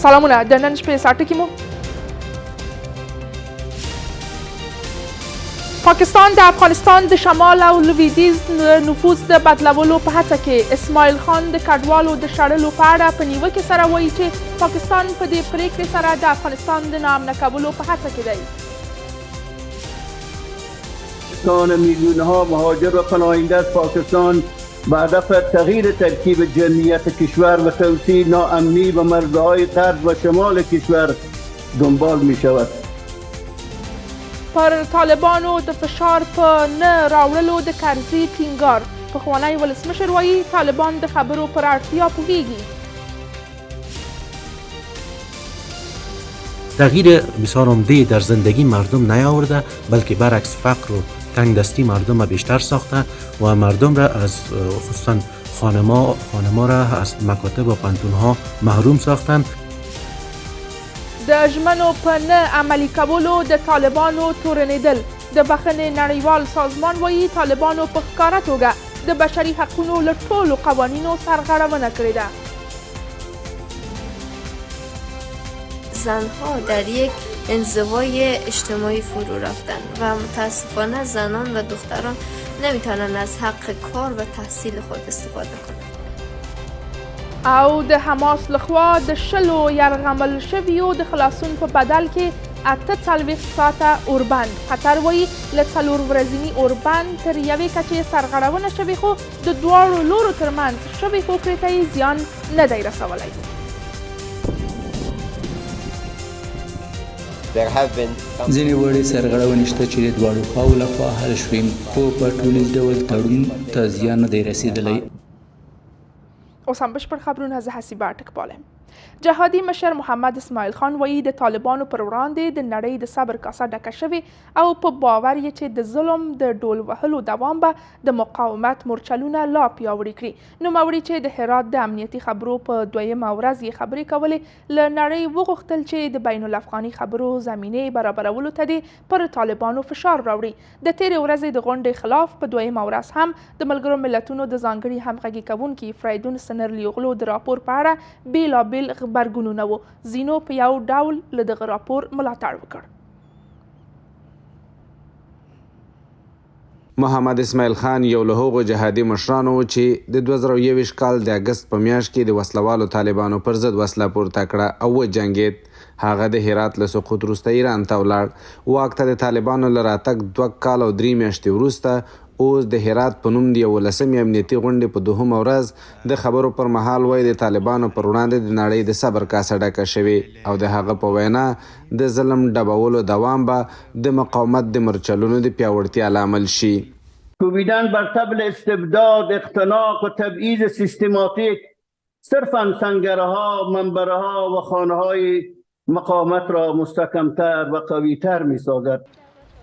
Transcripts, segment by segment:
سلامونه د نن شپې ساعتکې مو پاکستان د افغانستان د شمال او لویدیځ نفوذ د بدلولو په هڅه کې اسماعیل خان د کډوالو د شړلو په اړه په نیوکې سره وایي چې پاکستان په دې پریکړې سره د افغانستان د ناامنه کولو په هڅه کې دی. پاکستان میلیونها مهاجر و پناهنده از پاکستان به هدف تغییر ترکیب جمعیت کشور و توسیع ناامنی و مرزهای غرب و شمال کشور دنبال می شود. پر طالبانو د فشار په نه راوړلو د کرزي ټینګار. پخوانی ولسمشر وایي طالبان د خبرو پر اړتیا پوهیږي. تغییر بسیار عمده در زندگی مردم نیاورده، بلکه برعکس فقر و تنگ دستی مردم را بیشتر ساخته و مردم را از خصوصا خانما را از مکاتب و پانتونها محروم ساختند. د ژمنو په نه عملي کولو د طالبانو تورنېدل. د بخښنې نړیوال سازمان وایي طالبانو په ښکاره توګه د بشري حقونو له ټولو قوانینو سرغړونه کړې ده. زنها در یک انزوای اجتماعی فرو رفتن و متاسفانه زنان و دختران نمیتونن از حق کار و تحصیل خود استفاده کنند. او د حماس لخوا د 20 یرغمل شویو د خلاصون په بدل کې 48 ساعته اوربند. قطر وایي له 4 ورځني اوربند تر یوې کچې سرغړونه شوې، خو د دواړو لورو ترمنځ شوې هوکړې ته یې زیان نه دی رسولی. ځینې وړې سرغړونې شته چې د دواړو خواو لخوا حل شوې، خو په ټولیز ډول تړون ته زیان نه دی رسېدلی. اوس هم بشپړ خبرونه، زه حسیبه ټکپالم. جهادي مشر محمد اسماعیل خان وایي د طالبانو پر وړاندې د نړۍ د صبر کاسه ډکه شوې او په باور یې چې د ظلم د ډول وهلو دوام به د مقاومت مورچلونه لا پیاوړي کړي. نوموړي چې د هرات د امنیتي خبرو په 2مه ورځ یې خبرې کولې، له نړۍ وغوښتل چې د بین الافغاني خبرو زمینې برابرولو ته دې پر طالبانو فشار راوړي. د تېرې ورځې د غونډې خلاف په 2مه ورځ هم د ملګرو ملتونو د ځانګړي همغږي کوونکي فریدون سنرلي غلو د راپور په اړه بېلابېل غبرګونونه وو. ځینو په یو ډول له دغه راپور ملاتړ وکړ. محمد اسماعیل خان یو له هغو جهادي مشرانو چې د 2021 کال د اګست په میاشت کې د وسلوالو طالبانو پر ضد وسله پورته کړه او وجنګېد. هغه د هرات له سقوط وروسته ایران ته ولاړ. واک ته د طالبانو له راتګ 2 کال او 3 میاشتې وروسته اوس د هرات په نوم د 11مې امنیتي غونډې په 2مه ورځ د خبرو پر مهال وایي د طالبانو پر وړاندې د نړۍ د صبر کاسه ډکه شوې او د هغه په وینا د ظلم ډبولو دوام به د مقاومت د مرچلونو د پیاوړتیا لامل شي. کوبیدن بر طبل استبداد، اختناق و تبعیض سیستماتیک صرفاً سنگرها، منبرها و خانه‌های مقاومت را مستحکمتر و قوی‌تر می‌سازد.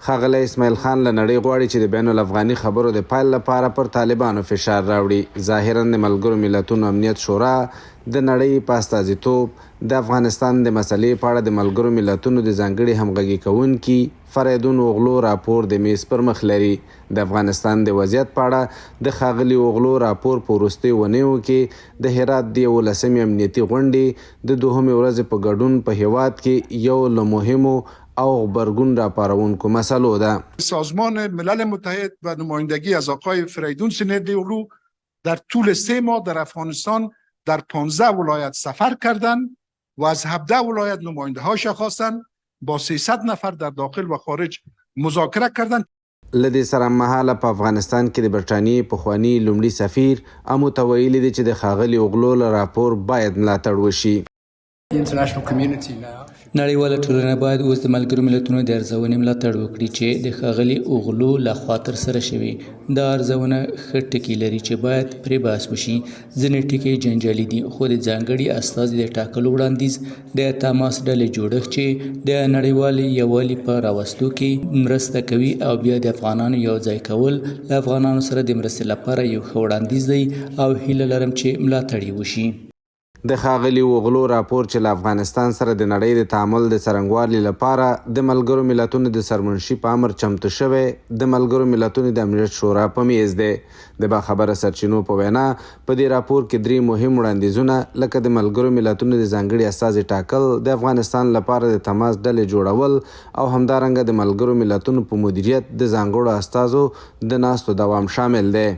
ښاغلی اسماعیل خان له نړۍ غواړي چې د بین الافغاني خبرو د پیل لپاره پر طالبانو فشار راوړي. ظاهراً د ملګرو ملتونو امنیت شورا د نړۍ په استازیتوب د افغانستان د مسلې په اړه د ملګرو ملتونو د ځانګړي همغږي کوونکي فریدون اوغلو راپور د میز پر مخ لري. د افغانستان د وضعیت په اړه د ښاغلي اوغلو راپور په وروستیو اونیو کې د هرات د 11مې امنیتي غونډې د 2مې ورځې په ګډون په هیواد کې یو له مهمو او غبرگون را پارونکو مسئلو ده. سازمان ملل متحد و نمایندگی از آقای فریدون سنرلی اغلو در طول 3 ماه در افغانستان در 15 ولایت سفر کردند و از 17 ولایت نماینده هاش خواستند با 300 نفر در داخل و خارج مذاکره کردند. لدې سره مهاله په افغانستان کې د برټانیې پخواني لومړي سفیر امو ته ویلي دي چې د ښاغلي اوغلو له راپور باید ملاتړ وشي. نړیواله ټولنه باید اوس د ملګرو ملتونو د ارزونې ملاتړ وکړي چې د ښاغلي اوغلو لخوا ترسره شوې. دا ارزونه ښه ټکي لري چې باید پرې بحث وشي. ځینې ټکي جنجالي دي، خو د ځانګړي استازي د ټاکلو وړاندیز د تماس ډلې جوړښت چې د نړیوال یووالي په راوستو کې مرسته کوي او بیا د افغانانو یو ځای کول له افغانانو سره د مرستې لپاره یو ښه وړاندیز دی او هیله لرم چې ملاتړ یې وشي. د ښاغلي اوغلو راپور چې له افغانستان سره د نړۍ د تعامل د څرنګوالي لپاره د ملګرو ملتونو د سرمنشي په امر چمتو شوی د ملګرو ملتونو د امنیت شورا په میز دی. د باخبره سرچینو په وینا په دې راپور کې 3 مهم وړاندیزونه لکه د ملګرو ملتونو د ځانګړي استازي ټاکل، د افغانستان لپاره د تماس ډلې جوړول او همدارنګه د ملګرو ملتونو په مدیریت د ځانګړو استازو د ناستو دوام شامل دی.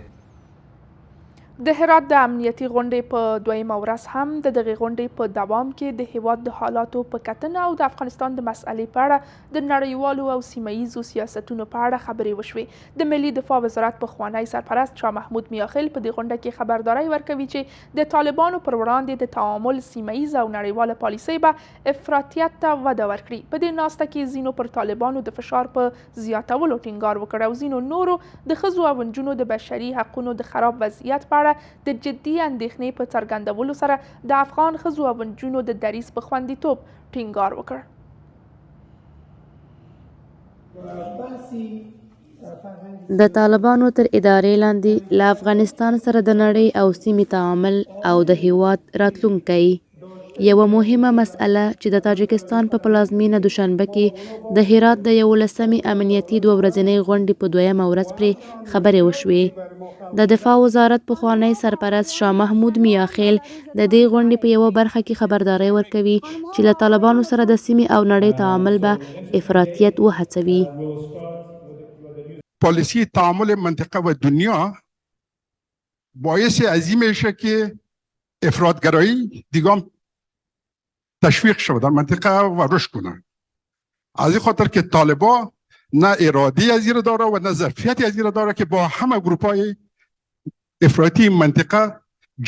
د هرات د امنیتي غونډې په دویمه ورځ هم د دغې غونډې په دوام کې د هیواد د حالاتو په کتنه او د افغانستان د مسئلې په اړه د نړیوالو او سیمه ییزو سیاستونو په اړه خبرې وشوې. د ملي دفاع وزارت پخوانی سرپرست شاه محمود میاخیل په دې غونډه کې خبرداری ورکوي چې د طالبانو پر وړاندې د تعامل سیمه ییزه او نړیواله پالیسۍ به افراطیت ته وده ورکړي. په دې ناسته کې ځینو پر طالبانو د فشار په زیاتولو ټینګار وکړ او ځینو نورو د ښځو او نجونو د بشري حقونو د خراب وضعیت په د جدي اندېښنې په څرګندولو سره د افغان ښځو او نجونو د دریځ په خوندیتوب ټینګار وکړ. د طالبانو تر ادارې لاندې له افغانستان سره د نړۍ او سیمې تعامل او د هیواد راتلونکی یوه مهمه مسئله چې د تاجکستان په پلازمینه دوشنبه کې د هرات د 11مې امنیتي 2 ورځنۍ غونډې په دویمه ورځ پرې خبرې وشوې. د دفاع وزارت پخوانی سرپرست شاه محمود میاخیل د دې غونډې په یوه برخه کې خبرداری ورکوي چې له طالبانو سره د سیمې او نړۍ تعامل به افراطیت وهڅوي. پالیسی تعامل منطقه و دنیا باعث عظیم میشه که افراطگرایی دیگه تشویق شده در منطقه و رشد کنه. از این خاطر که طالبان نه ارادی از این داره و نه ظرفیتی از این داره که با همه گروپای افراطی منطقه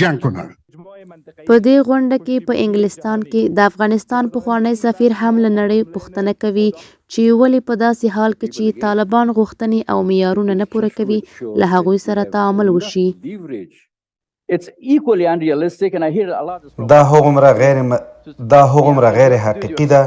جنگ کنه. په دې غونډه کې په انګلستان کې د افغانستان پخوانی سفیر هم له نړۍ پوښتنه کوي چې ولې په داسې حال کې چې طالبان غوښتنې او معیارونه نه پوره کوي له هغوی سره تعامل وشي. دا هغومره غیر حقیقي ده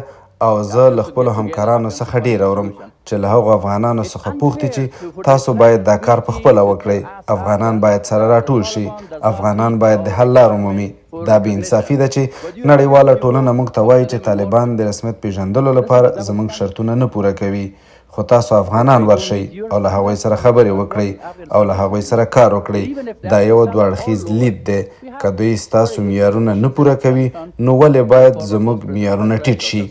او زه له خپلو همکارانو څخه ډیر اورم چې له هغو افغانانو څخه پوښتي چې تاسو باید دا کار په خپله وکړئ. افغانان باید سره راټول شي، افغانان باید د حل لار ومومي. دا بې انصافي ده چې نړیواله ټولنه موږ ته وایي چې طالبان د رسمیت پیژندلو لپاره زموږ شرطونه نه پوره کوي، خو تاسو افغانان ورشئ او له هغوی سره خبرې وکړئ او له هغوی سره کار وکړئ. دا یو دوه اړخیز لید دی. که دوی ستاسو معیارونه نه پوره کوي نو ولې باید زموږ معیارونه ټیټ شي؟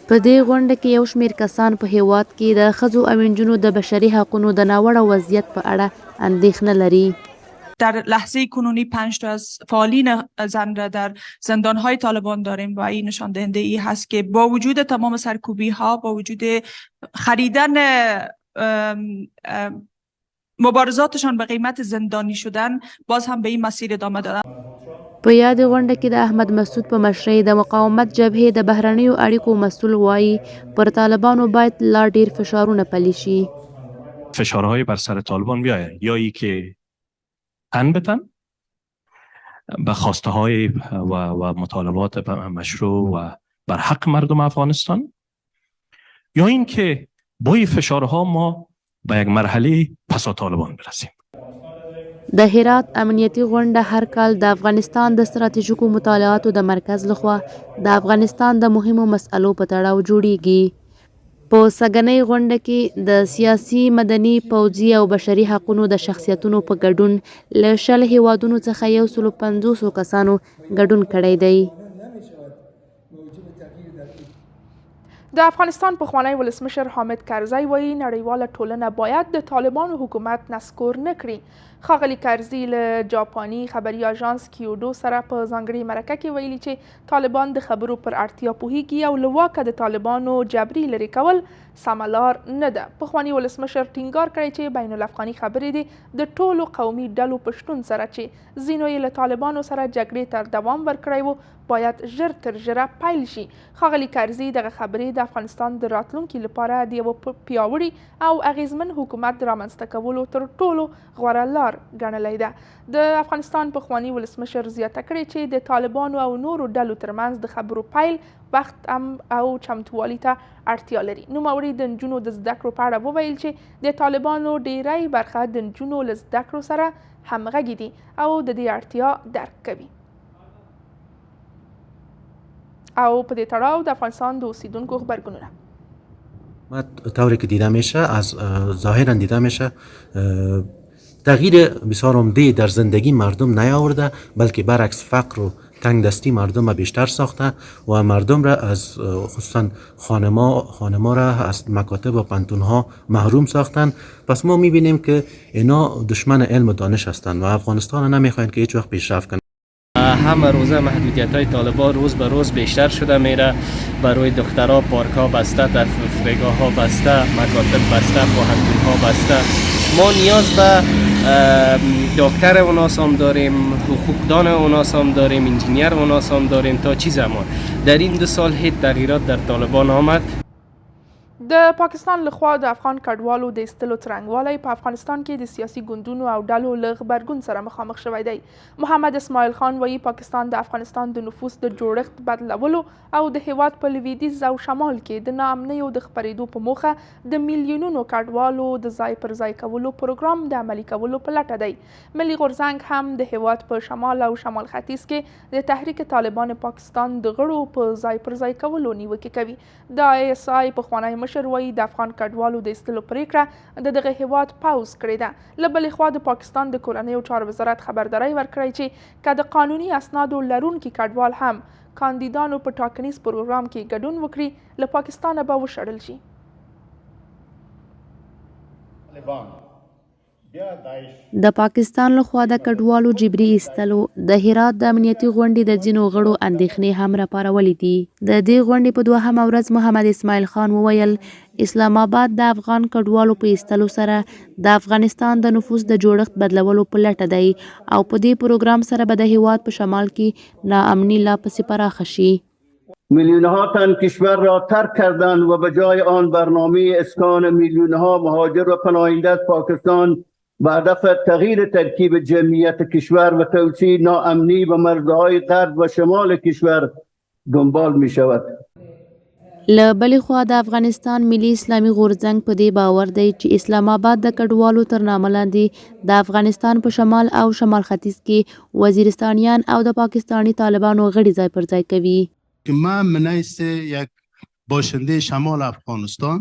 په دې غونډه کې یو شمېر کسان په هیواد کې د ښځو او نجونو د بشري حقونو د ناوړه وضعیت په اړه اندېښنه لري. در لحظه کنونی 5 تا از فعالین زن را در زندانهای طالبان داریم و این نشان دهنده ای هست که با وجود تمام سرکوبی ها، با وجود خریدن مبارزاتشان به قیمت زندانی شدن، باز هم به این مسیر ادامه دادن. په یاد غونډه کې د احمد مسعود په مشرۍ د مقاومت جبهې د بهرنیو اړیکو مسئول وایي پر طالبانو باید لا ډیر فشارونه پلی شي. فشارهای بر سر طالبان بیاید، یا ای که تن به تن به خواسته های و مطالبات مشروع و بر حق مردم افغانستان، یا این که با این فشارها ما به یک مرحله پسا طالبان برسیم. د هرات امنیتي غونډه هر کال د افغانستان د ستراتیژیکو مطالعاتو د مرکز لخوا د افغانستان د مهمو مسألو په تړاو جوړیږي. په سږنۍ غونډه کې د سیاسي، مدني، پوځي او بشري حقونو د شخصیتونو په ګډون له 10 هیوادونو څخه 150 کسانو ګډون کړی دی. د افغانستان پخوانی ولسمشر حامد کرزی وایي نړیواله ټولنه باید د طالبانو حکومت نسکور نه کړي. ښاغلي کرزي له جاپاني خبري اژانس کیوډو سره په ځانګړې مرکه کې ویلي چې طالبان د خبرو پر اړتیا پوهیږي او له واکه د طالبانو جبري لرې کول سمه لار نه ده. پخواني ولسمشر ټینګار کړی چې بین الافغاني خبرې دي د ټولو قومي ډلو په شتون سره چې ځینو یې له طالبانو سره جګړې تر دوام ورکړی و باید ژر تر ژره پیل شي. ښاغلي کرزي دغه خبرې د افغانستان د راتلونکي لپاره د یوه پیاوړي او اغیزمن حکومت د رامنځته کولو تر ټولو غوره لار ګڼلی ده. د افغانستان پخواني ولسمشر زیاته کړې چې د طالبانو او نورو ډلو ترمنځ د خبرو پیل وخت او چمتووالي ته اړتیا لري. نوموړي د نجونو د زده کړو په اړه وویل چې د طالبانو ډیری برخه د نجونو له زده کړو سره همغږي دي او د دې اړتیا درک کوي. او په دې تړاو د افغانستان د اوسیدونکو غبرګونونه. طوری که دیده میشه از ظاهرا دیده میشه تغییر بسیار عمده در زندگی مردم نیاورده، بلکه برعکس فقر و تنگ دستی مردم را بیشتر ساخته و مردم را از خصوصا خانما را از مکاتب و پانتونها محروم ساختن. پس ما میبینیم که اینا دشمن علم و دانش هستند و افغانستان نمیخواین که هیچ وقت پیشرفت کنه. همه روزه محدودیت های طالبان روز به روز بیشتر شده میره. برای دخترها پارک ها بسته، تفریحگاه ها بسته، مکاتب بسته، پوهنتون ها بسته. ما نیاز به دکتر اوناس هم داریم، حقوقدان اوناس هم داریم، انجینیر اوناس هم داریم. تا چی زمان؟ در این 2 سال هیچ تغییرات در طالبان آمد؟ د پاکستان لخوا د افغان کډوالو د ایستلو څرنګوالی په افغانستان کې د سیاسي ګوندونو او ډلو له غبرګون سره مخامخ شوی دی. محمد اسماعیل خان وایي پاکستان د افغانستان د نفوس د جوړښت بدلولو او د هیواد په لویدیځ او شمال کې د ناامنیو د خپرېدو په موخه د میلیونونو کډوالو د ځای پر ځای کولو پروګرام د عملي کولو په لټه دی. ملي غورځنګ هم د هیواد په شمال او شمال ختیځ کې د تحریک طالبان پاکستان د غړو په ځای پر ځای کولو نیوکې کوي. د ISI پخوانی مشر وایي د افغان کډوالو د ایستلو پریکړه د دغه هیواد پاوز کړې ده. له بلې خوا د پاکستان د کورنیو چارو وزارت خبرداری ورکړی چې که د قانوني اسنادو لرونکي کډوال هم کاندیدانو په ټاکنیز پروګرام کې ګډون وکړي له پاکستانه به وشړل شي. د پاکستان لخوا د کډوالو جبري ایستلو د هرات د امنیتي غونډې د ځینو غړو اندېښنې هم راپارولې دي. د دې غونډې په 2مه ورځ محمد اسماعیل خان وویل اسلام آباد د افغان کډوالو په ایستلو سره د افغانستان د نفوس د جوړښت بدلولو په لټه دی او په دې پروګرام سره به د هیواد په شمال کې ناامني لا پسې پراخه شي. میلیونها تن کشور را ترک کردند و به جای آن برنامه اسکان میلیونها مهاجر و پناهنده از پاکستان به هدف تغییر ترکیب جمعیت کشور و توسیع ناامنی به مرزهای غرب و شمال کشور دنبال می شود. له بلې خوا د افغانستان ملي اسلامي غورځنګ په دې باور دی چې اسلام آباد د کډوالو تر نامه لاندې د افغانستان په شمال او شمال ختیځ کې وزیرستانیان او د پاکستانی طالبانو غړي ځای پر ځای کوي. من منیست یک باشنده شمال افغانستان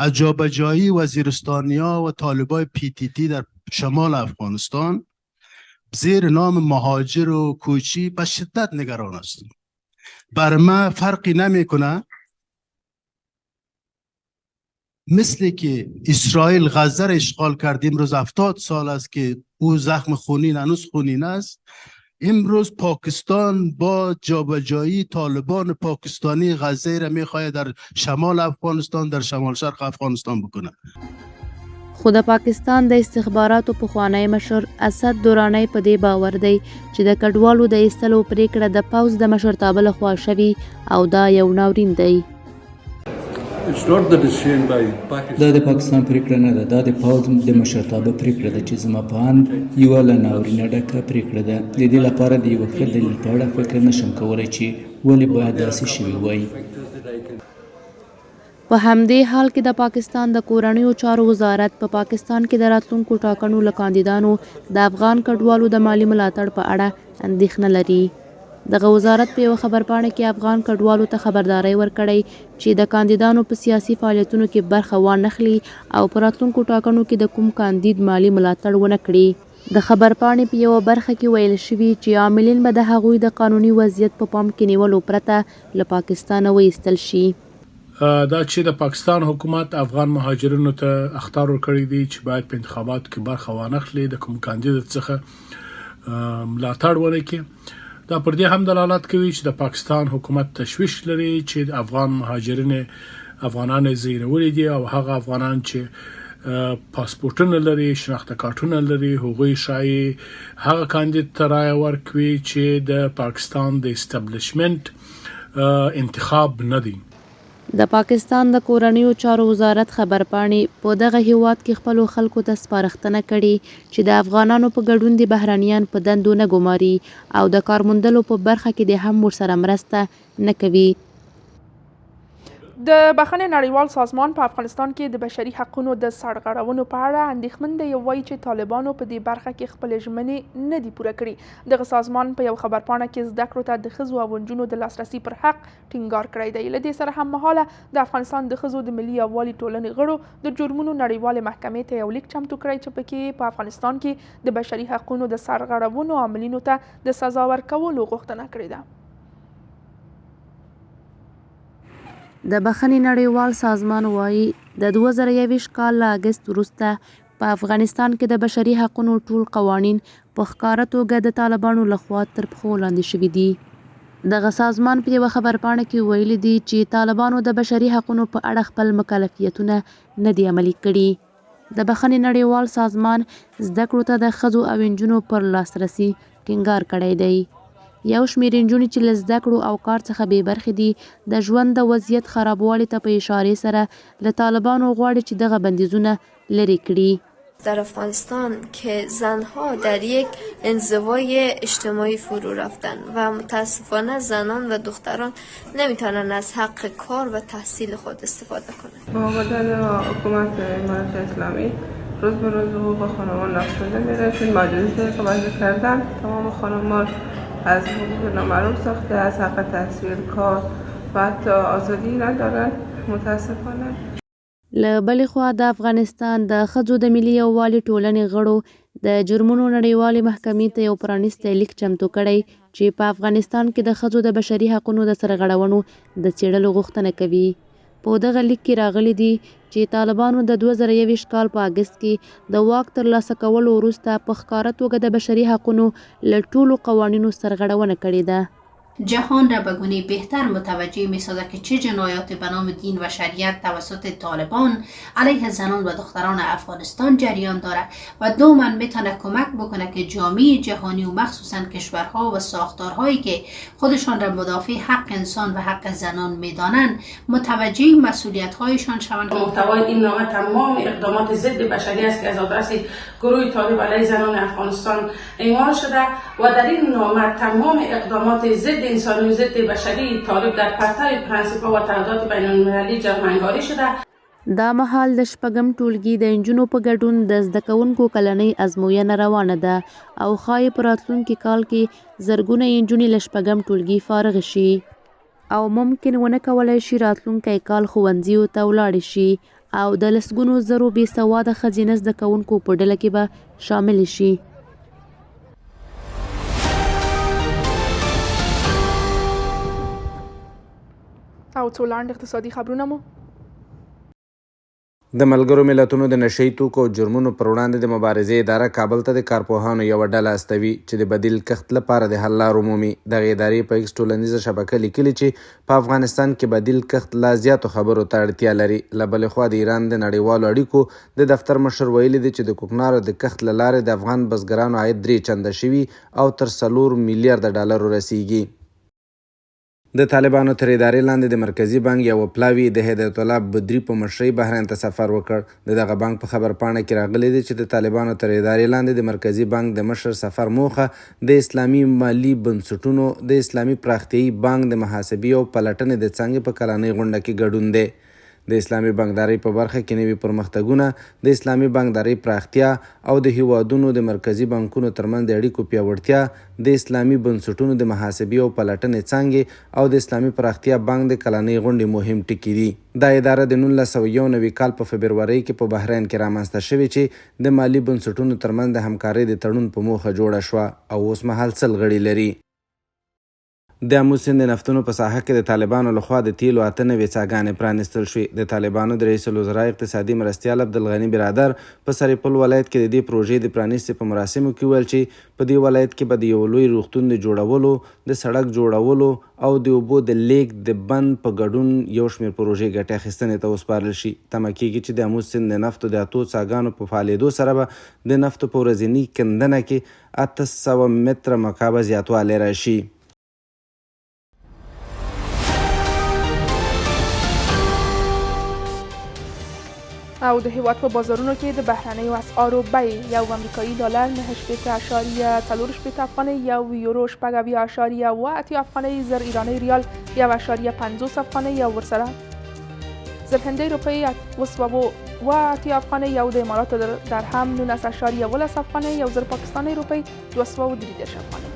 از جابجایی وزیرستانیا و طالبای PTT در شمال افغانستان زیر نام مهاجر و کوچی به شدت نگران هستم. بر من فرقی نمیکنه مثل که اسرائیل غزه را اشغال کرد امروز 70 سال است که او زخم خونین هنوز خونین است. امروز پاکستان با جابجایی طالبان پاکستانی غزه را میخواهد در شمال افغانستان در شمال شرق افغانستان بکنه. خو د پاکستان د استخباراتو پخوانی مشر اسد درانی په دې باور دی چې د کډوالو د ایستلو پریکړه د پوځ د مشرتابه لخوا شوې او دا یو ناورین دی. دا د پاکستان پریکړه نه ده، دا د پوځ د مشرتابه پریکړه ده چې زما په اند یوه له ناورینه ډکه پریکړه ده. د دې لپاره د یوه ښه دلیل په اړه فکر نشم کولی چې ولې باید داسې شوي وای. په همدې حال کې د پاکستان د کورنیو چارو وزارت په پاکستان کې د راتلونکو ټاکنو له کاندیدانو د افغان کډوالو د مالی ملاتړ په اړه اندېښنه لري. دغه وزارت په یوه خبرپاڼه کې افغان کډوالو ته خبرداری ورکړی چې د کاندیدانو په سیاسي فعالیتونو کې برخه وانخلي او په راتلونکو ټاکنو کې د کوم کاندید مالی ملاتړ ونه کړي. د خبرپاڼې په یوه برخه کې ویل شوي چې عاملین به د هغوی د قانوني وضعیت په پام کې نیولو پرته له پاکستانه وایستل شي. دا چې د پاکستان حکومت افغان مهاجرینو ته اخطار ورکړی دی چې باید په انتخاباتو کې برخه وانخلي، د کوم کاندید څخه ملاتړ ونه کړي. دا پر دې هم دلالت کوي چې د پاکستان حکومت تشویش لري چې د افغان مهاجرین افغانان زیرولي دي او هغه افغانان چې پاسپورټونه لري، شناخته کارتونه لري، هغوی شایي هغه کاندید ته رایه ورکوي چې د پاکستان د اسټابلیشمنت انتخاب نه دی. د پاکستان د کورنیو چارو وزارت خبرپاڼې په دغه هیواد کې خپلو خلکو ته سپارښتنه کړې چې د افغانانو په ګډون د بهرنیان په دندو نه ګماري او د کار موندلو په برخه کې د هم ورسره مرسته نه کوي. د بخښنې نړیوال سازمان په افغانستان کې د بشري حقونو د سرغړونو په اړه اندېښمن دی. وایي چې طالبانو په دې برخه کې خپلې ژمنې نه دي پوره کړي. دغه سازمان په یو خبرپاڼه کې زده کړو ته د ښځو او نجونو د لاسرسي پر حق ټینګار کړی دی. له دې سره هممهاله د افغانستان د ښځو د ملي یووالي ټولنې غړو د جرمونو نړیوالې محکمې ته یو لیک چمتو کړی چې پکې په افغانستان کې د بشري حقونو د سرغړونو عاملینو ته د سزا ورکولو غوښتنه کړې ده. د بخښنې نړیوال سازمان وایي د 2021 کال له اګست وروسته په افغانستان کې د بشري حقونو ټول قوانین په ښکاره توګه د طالبانو لخوا تر پښو لاندې شوي دي. دغه سازمان په یوه خبرپاڼه کې ویلي دي چې طالبانو د بشري حقونو په اړه خپل مکلفیتونه نه دي عملي کړي. د بخښنې نړیوال سازمان زده کړو ته د ښځو او نجونو پر لاسرسي ټینګار کړی دی. یو شمېر نجونې چې له زده کړو او کار څخه بې برخې دي د ژوند د وضعیت خرابوالي ته په اشارې سره له طالبانو غواړي چې دغه بندیزونه لرې کړي. در افغانستان که زنها در یک انزوای اجتماعی فرو رفتن و متاسفانه زنان و دختران نمیتونن از حق کار و تحصیل خود استفاده کنند. با آمدن حکومت امارت اسلامی روز به روز حقوق خانمان نقص میره، چون مجلس قبضه کردن تمام خانمان از حقوق نامعلوم ساخته، از حق تحصیل، کار و حتی آزادی ندارن متاسفانه. له بلې خوا د افغانستان د ښځو د ملي یووالي ټولنې غړو د جرمونو نړیوالې محکمې ته یو پرانیستی لیک چمتو کړی چې په افغانستان کې د ښځو د بشري حقونو د سرغړونو د څېړلو غوښتنه کوي. په دغه لیک کې راغلي دي چې طالبانو د 2021 کال په اګست کې د واک ترلاسه کولو وروسته په ښکاره توګه د بشري حقونو له ټولو قوانینو سرغړونه کړې ده. جهان را به گونه بهتر متوجه می سازد که چه جنایات به نام دین و شریعت توسط طالبان علیه زنان و دختران افغانستان جریان دارد و دوما میتونه کمک بکنه که جامعه جهانی و مخصوصا کشورها و ساختارهایی که خودشان را مدافع حق انسان و حق زنان میدانند متوجه مسئولیت هایشان شوند. محتوای این نامه تمام اقدامات ضد بشری است که از آدرس گروه طالب علیه زنان افغانستان اعمال شده و در این نامه تمام اقدامات ضد انسانی و ضد بشری طالب در پرتو پرنسیپ‌ها و تعهدات بین‌المللي جمع‌آوری شده. دا مهال د شپږم ټولګي د نجونو په ګډون د زده کوونکو کلنۍ ازموینه روانه ده او ښایي په راتلونکي کال کې زرګونه نجونې له شپږم ټولګي فارغ شي او ممکن ونه کولی شي راتلونکی کال ښوونځیو ته ولاړې شي او د لسګونو زرو بې سواده ښځینه زده کوونکو په ډله کې به شاملې شي. او څو لاندې اقتصادي خبرونه مو د ملګرو ملتونو د نشهیي توکو او جرمونو پر وړاندې د مبارزې اداره کابل ته د کارپوهانو یوه ډله استوي چې د بدیل کښت لپاره د حل لارو مومي. دغې ادارې په ایکس ټولنیزه شبکه لیکلي چې په افغانستان کې بدیل کښت لا زیاتو خبرو ته اړتیا لري. له بلې خوا د ایران د نړیوالو اړیکو د دفتر مشر ویلي دی چې د کوکنارو د کښت له لارې د افغان بزګرانو عاید 3 چنده شوي او تر 4 میلیارده ډالرو رسیږي. د طالبانو تر ادارې لاندې د مرکزي بانک یو پلاوي د هدایت الله بدري په مشرۍ بحرین ته سفر وکړ. د دغه بانک په خبرپاڼه کې راغلی دی چې د طالبانو تر ادارې لاندې د مرکزي بانک د مشر سفر موخه د اسلامي مالي بنسټونو د اسلامي پراختیایي بانک د محاسبې او پلټنې د څانګې په کلنۍ غونډه کې ګډون دی. د اسلامي بانکدارۍ په برخه کې نوي پرمختګونه، د اسلامي بانکدارۍ پراختیا او د هیوادونو د مرکزي بانکونو ترمنځ د اړیکو پیاوړتیا، د اسلامي بنسټونو د محاسبې او پلټنې څانګې او د اسلامي پراختیا بانک د کلنۍ غونډې مهم ټکي دي. دا اداره د 1991 کال په فبرورۍ کې په بحرین کې رامنځته شوې چې د مالي بنسټونو ترمنځ د همکارۍ د تړون په موخه جوړه شوه او اوس مهال 100 غړي لري. د آمو سیند د نفتونو په ساحه کې د طالبانو لخوا د تیلو 8 نوې څاګانې پرانیستل شوې. د طالبانو د رئیس الوزرا اقتصادي مرستیال عبدالغني برادر په سرپل ولایت کې د دې پروژې د پرانیستې په مراسمو کې ویل چې په دې ولایت کې به د یو لوی روغتون د جوړولو، د سړک جوړولو او د اوبو د لیک د بند په ګډون یو شمېر پروژې ګټې اخیستنې ته وسپارل شي. تمه کېږي چې د آمو سیند د نفتو د 8 څاګانو په فعالېدو سره به د نفتو په ورځني کیندنه کې 800 متره مکعبه زیاتوالی راشي. او د هیواد په بازارونو کې د بهرنیو اسعارو بیې یو امریکایي ډالر 9.4 افغانۍ، یو یورو 6.8 افغانۍ، 1000 ایرانی ریال 1.50 افغانۍ او ورسره زر هندۍ روپۍ 280 افغانۍ، یو د اماراتو درهم 19.11 افغانۍ، یو زر پاکستاني روپۍ 233 افغانۍ.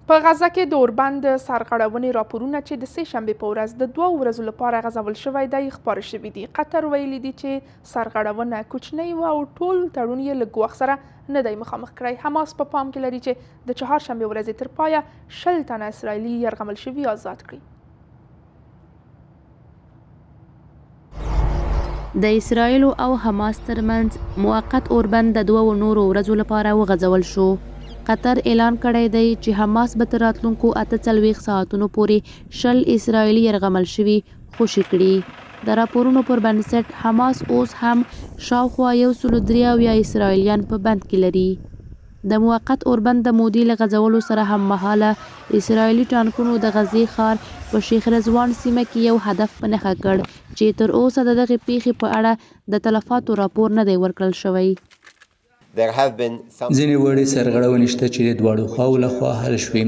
په غزه کې د اوربند سرغړونې راپورونه چې د سې شنبې په ورځ د 2 ورځو لپاره غځول شوی دی خپاره شوي دي. قطر ویلي دي چې سرغړونه کوچنۍ وه او ټول تړون یې له ګواښ سره نه دی مخامخ کړی. حماس په پام کې لري چې د چهارشنبې ورځې تر پایه 20 تنه اسرائیلي یرغمل شوي آزاد کړي. د اسرائیلو او حماس ترمنځ موقت اوربند د 2 نورو ورځو لپاره وغځول شو. قطر اعلان کړی دی چې حماس به تر راتلونکو 48 ساعتونو پورې 20 اسرائیلي یرغمل شوي خوشي کړي. د راپورونو پر بنسټ حماس اوس هم شاوخوا 173 اسرائیلیان په بند کې لري. د موقت اوربند د مودې له غځولو سره هممهاله اسرائیلي ټانکونو د غزې ښار په شیخ رضوان سیمه کې یو هدف په نښه کړ چې تر اوسه د دغې پیښې په اړه د تلفاتو راپور نه دی ورکړل شوی. ځینې وړې سرغړونې شته چې د دواړو خواو لخوا حل شوې،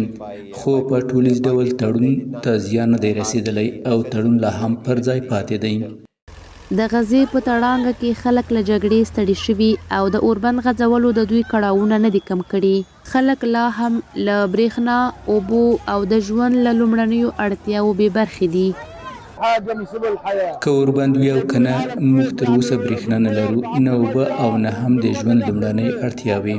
خو په ټولیز ډول تړون ته زیان نه دی رسېدلی او تړون لا هم پر ځای پاتې دی. د غزې په تړانګه کې خلک له جګړې ستړي شوي او د اوربند غځولو د دوی کړاوونه نه دي کم کړي. خلک لا هم له برېښنا، اوبو او د ژوند له لومړنیو اړتیاوو بې برخې دي. که اوربند وي او که نه، موږ تر اوسه برېښنا نه لرو، نه اوبه او نه هم د ژوند لومړنۍ اړتیاوې.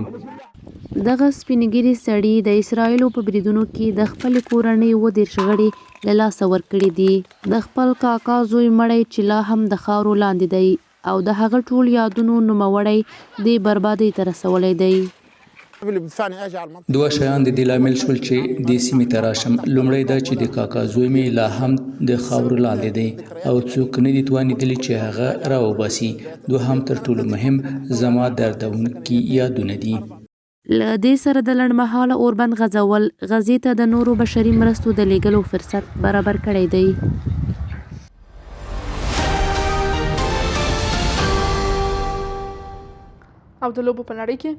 دغه سپینږیري سړي د اسرائیلو په بریدونو کې د خپلې کورنۍ 30 غړي له لاسه ورکړي دي. د خپل کاکا زوی مړی چې لا هم د خاورو لاندې دی او د هغه ټول یادونو نوموړی د بربادۍ ته رسولی دی. 2 شیان د دې لامل شول چې دې سیمې ته راشم. لومړی دا چې د کاکا زوی مې لا هم د خاورو لاندې دی او څوک نه دي توانېدلي چې هغه راوباسي. دوهم تر ټولو مهم زما دردونکي یادونه دي. له دې سره د لنډمهاله اوربند غځول غزې ته د نورو بشري مرستو د لیږلو فرصت برابر کړی دی. او د لوبو په نړۍ کې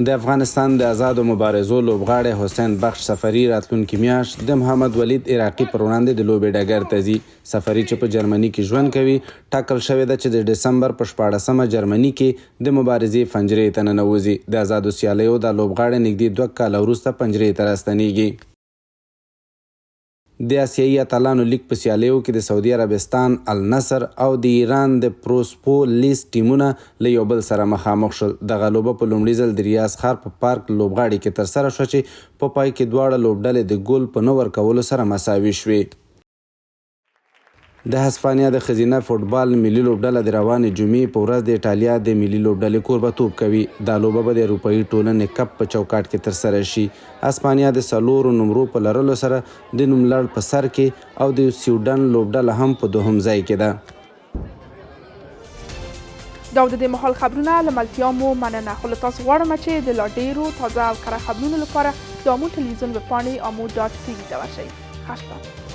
د افغانستان د آزادو مبارزو لوبغاړی حسین بخش سفري راتلونکي میاشت د محمد ولید عراقي پر وړاندې د لوبې ډګر ته ځي. سفري چې په جرمني کې ژوند کوي ټاکل شوې ده چې د ډسمبر په 14مه جرمني کې د مبارزې پنجرې ته ننوځي. د آزادو سیالیو د لوبغاړی نږدې 2 کاله وروسته پنجرې ته راستنیږي. د آسیایي اتلانو لیگ په سیالیو کې د سعودي عربستان النصر او د ایران د پروسپولیس ټیمونه له یو بل سره مخامخ شول. دغه لوبه په لومړي ځل د ریاض ښار په پارک لوبغاړي کې ترسره شوه چې په پای کې دواړه لوبډلې د ګول په نه ورکولو سره مساوي شوې. د هسپانیا د ښځینه فوټبال ملي لوبډله د روانې جمعې په ورځ د ایټالیا د ملي لوبډلې کوربتوب کوي. دا لوبه به د اروپایي ټولنې کپ په چوکاټ کې ترسره شي. هسپانیا د 4 نمرو په لرلو سره د نوملړ په سر کې او د سویډن لوبډله هم په 2م ځای کې ده. دا د دې مهال خبرونه له ملتیا مو مننه. خو له تاسو غواړم چې د لا ډېرو تازه او کره خبرونو لپاره د آمو تلویزیون ویبپاڼې amو.tv ته ورشئ. ښه شپه.